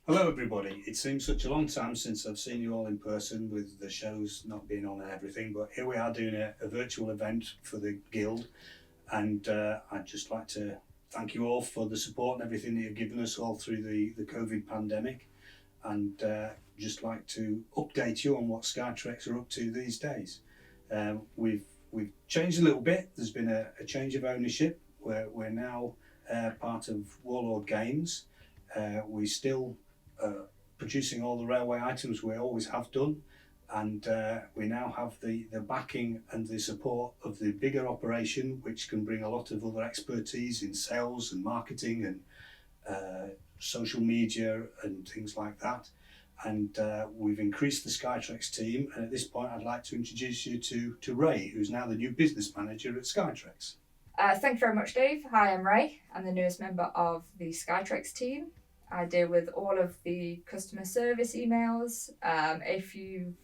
Hello everybody, it seems such a long time since I've seen you all in person with the shows not being on and everything, but here we are doing a virtual event for the Guild, and I'd just like to thank you all for the support and everything that you've given us all through the COVID pandemic, and just like to update you on what Skytrex are up to these days. We've changed a little bit. There's been a change of ownership where we're now part of Warlord Games. We still producing all the railway items we always have done, and we now have the backing and the support of the bigger operation, which can bring a lot of other expertise in sales and marketing and social media and things like that. And we've increased the Skytrex team, and at this point I'd like to introduce you to Ray, who's now the new business manager at Skytrex. Thank you very much, Dave. Hi, I'm Ray. I'm the newest member of the Skytrex team. I deal with all of the customer service emails. If you've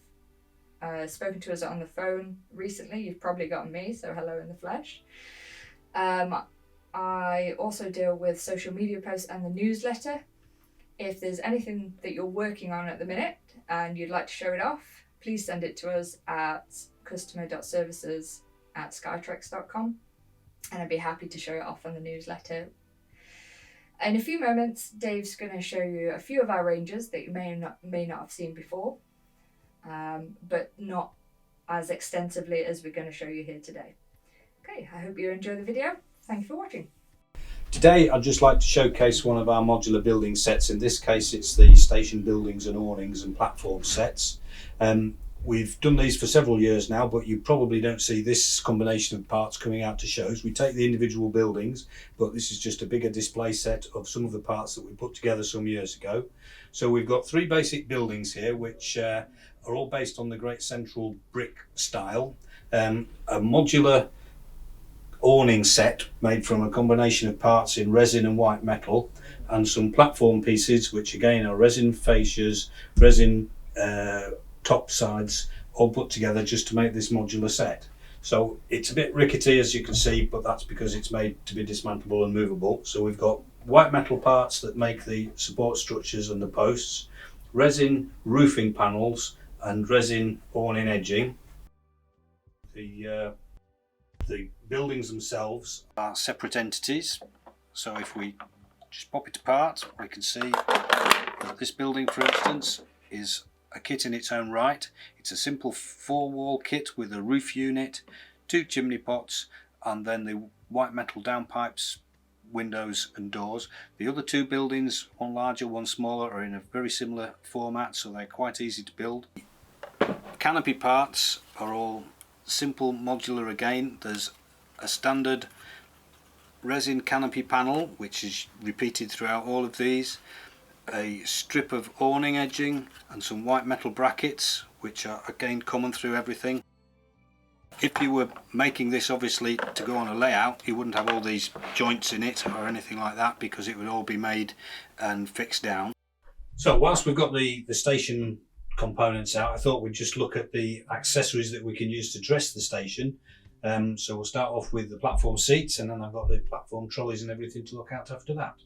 spoken to us on the phone recently, you've probably gotten me, so hello in the flesh. I also deal with social media posts and the newsletter. If there's anything that you're working on at the minute and you'd like to show it off, please send it to us at customer.services@skytrex.com, and I'd be happy to show it off on the newsletter. In a few moments, Dave's going to show you a few of our ranges that you may not have seen before, but not as extensively as we're going to show you here today. Okay, I hope you enjoy the video. Thank you for watching. Today I'd just like to showcase one of our modular building sets. In this case it's the station buildings and awnings and platform sets. We've done these for several years now, but you probably don't see this combination of parts coming out to shows. We take the individual buildings, but this is just a bigger display set of some of the parts that we put together some years ago. So we've got three basic buildings here, which are all based on the Great Central brick style. A modular awning set made from a combination of parts in resin and white metal, and some platform pieces, which again are resin fascias, resin top sides, all put together just to make this modular set. So it's a bit rickety, as you can see, but that's because it's made to be dismantleable and movable. So we've got white metal parts that make the support structures and the posts, resin roofing panels and resin awning edging. The buildings themselves are separate entities, so if we just pop it apart, we can see that this building, for instance, is a kit in its own right. It's a simple four-wall kit with a roof unit, two chimney pots, and then the white metal downpipes, windows and doors. The other two buildings, one larger, one smaller, are in a very similar format, so they're quite easy to build. Canopy parts are all simple modular again. There's a standard resin canopy panel which is repeated throughout all of these, a strip of awning edging and some white metal brackets which are again common through everything. If you were making this obviously to go on a layout, you wouldn't have all these joints in it or anything like that, because it would all be made and fixed down. So whilst we've got the station components out, I thought we'd just look at the accessories that we can use to dress the station. So we'll start off with the platform seats, and then I've got the platform trolleys and everything to look at after that.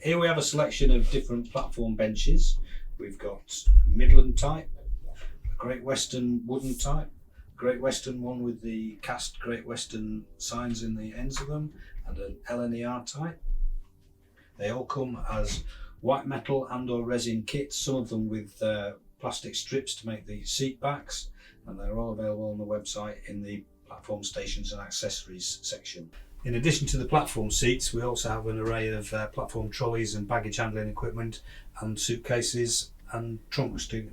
Here we have a selection of different platform benches. We've got Midland type, a Great Western wooden type, Great Western one with the cast Great Western signs in the ends of them, and an LNER type. They all come as white metal and or resin kits, some of them with plastic strips to make the seat backs, and they're all available on the website in the platform stations and accessories section. In addition to the platform seats, we also have an array of platform trolleys and baggage handling equipment and suitcases and trunks to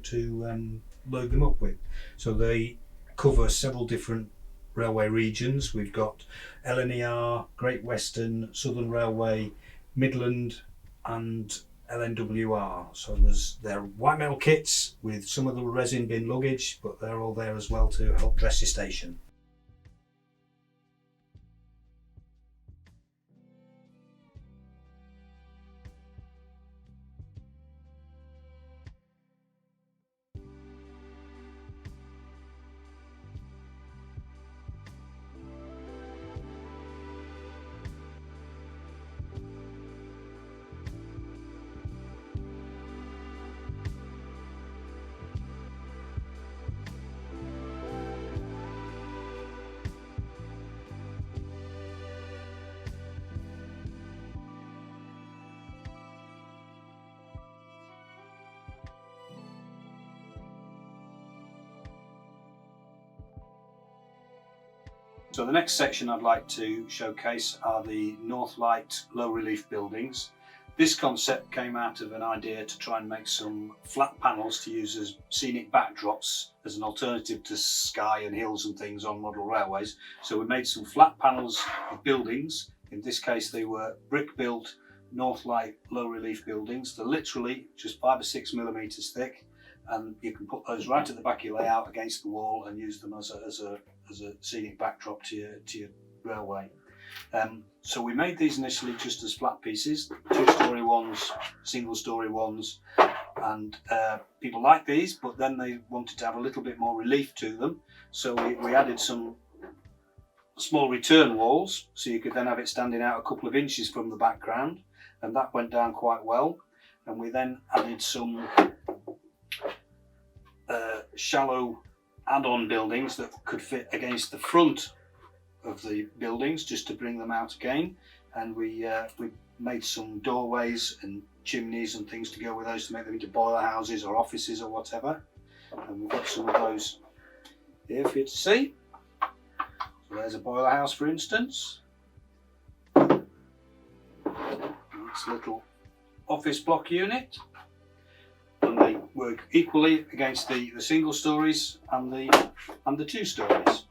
load them up with. So they cover several different railway regions. We've got LNER, Great Western, Southern Railway, Midland and LNWR. So they're white metal kits with some of the resin bin luggage, but they're all there as well to help dress your station. So the next section I'd like to showcase are the North Light low relief buildings. This concept came out of an idea to try and make some flat panels to use as scenic backdrops as an alternative to sky and hills and things on model railways. So we made some flat panels of buildings. In this case they were brick built North Light low relief buildings. They're literally just 5 or 6 millimeters thick, and you can put those right at the back of your layout against the wall and use them as a scenic backdrop to your railway. So we made these initially just as flat pieces, 2-story ones, single-story ones, and people liked these, but then they wanted to have a little bit more relief to them. So we added some small return walls, so you could then have it standing out a couple of inches from the background, and that went down quite well. And we then added some shallow add-on buildings that could fit against the front of the buildings just to bring them out again, and we made some doorways and chimneys and things to go with those to make them into boiler houses or offices or whatever, and we've got some of those here for you to see. So there's a boiler house, for instance. It's a little office block unit, and they work equally against the single stories and the 2 stories.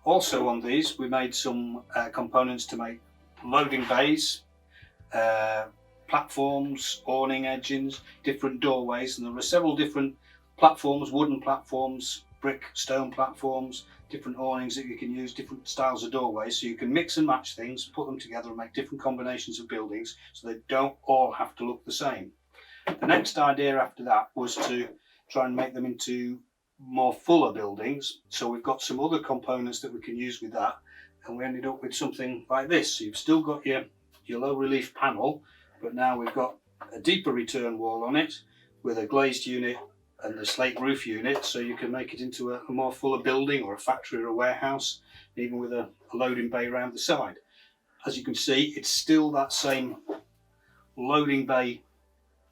Also on these we made some components to make loading bays, platforms, awning edgings, different doorways, and there were several different platforms, wooden platforms, brick, stone platforms, different awnings that you can use, different styles of doorways, so you can mix and match things, put them together and make different combinations of buildings so they don't all have to look the same. The next idea after that was to try and make them into more fuller buildings, so we've got some other components that we can use with that, and we ended up with something like this. So you've still got your low relief panel, but now we've got a deeper return wall on it with a glazed unit and a slate roof unit, so you can make it into a more fuller building or a factory or a warehouse, even with a loading bay around the side. As you can see, it's still that same loading bay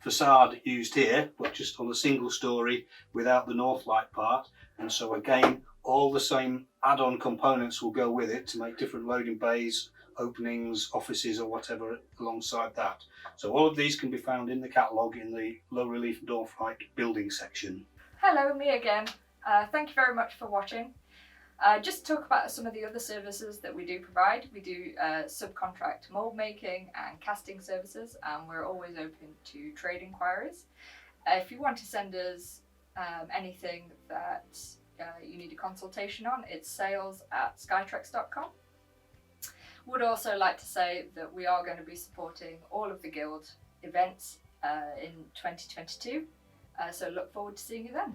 facade used here, but just on a single story without the North Light part, and so again all the same add-on components will go with it to make different loading bays, openings, offices or whatever alongside that. So all of these can be found in the catalogue in the low relief North Light building section. Hello, me again. Thank you very much for watching. Just to talk about some of the other services that we do provide. We do subcontract mould making and casting services, and we're always open to trade inquiries. If you want to send us anything that you need a consultation on, it's sales@skytrex.com. Would also like to say that we are going to be supporting all of the Guild events in 2022, so look forward to seeing you then.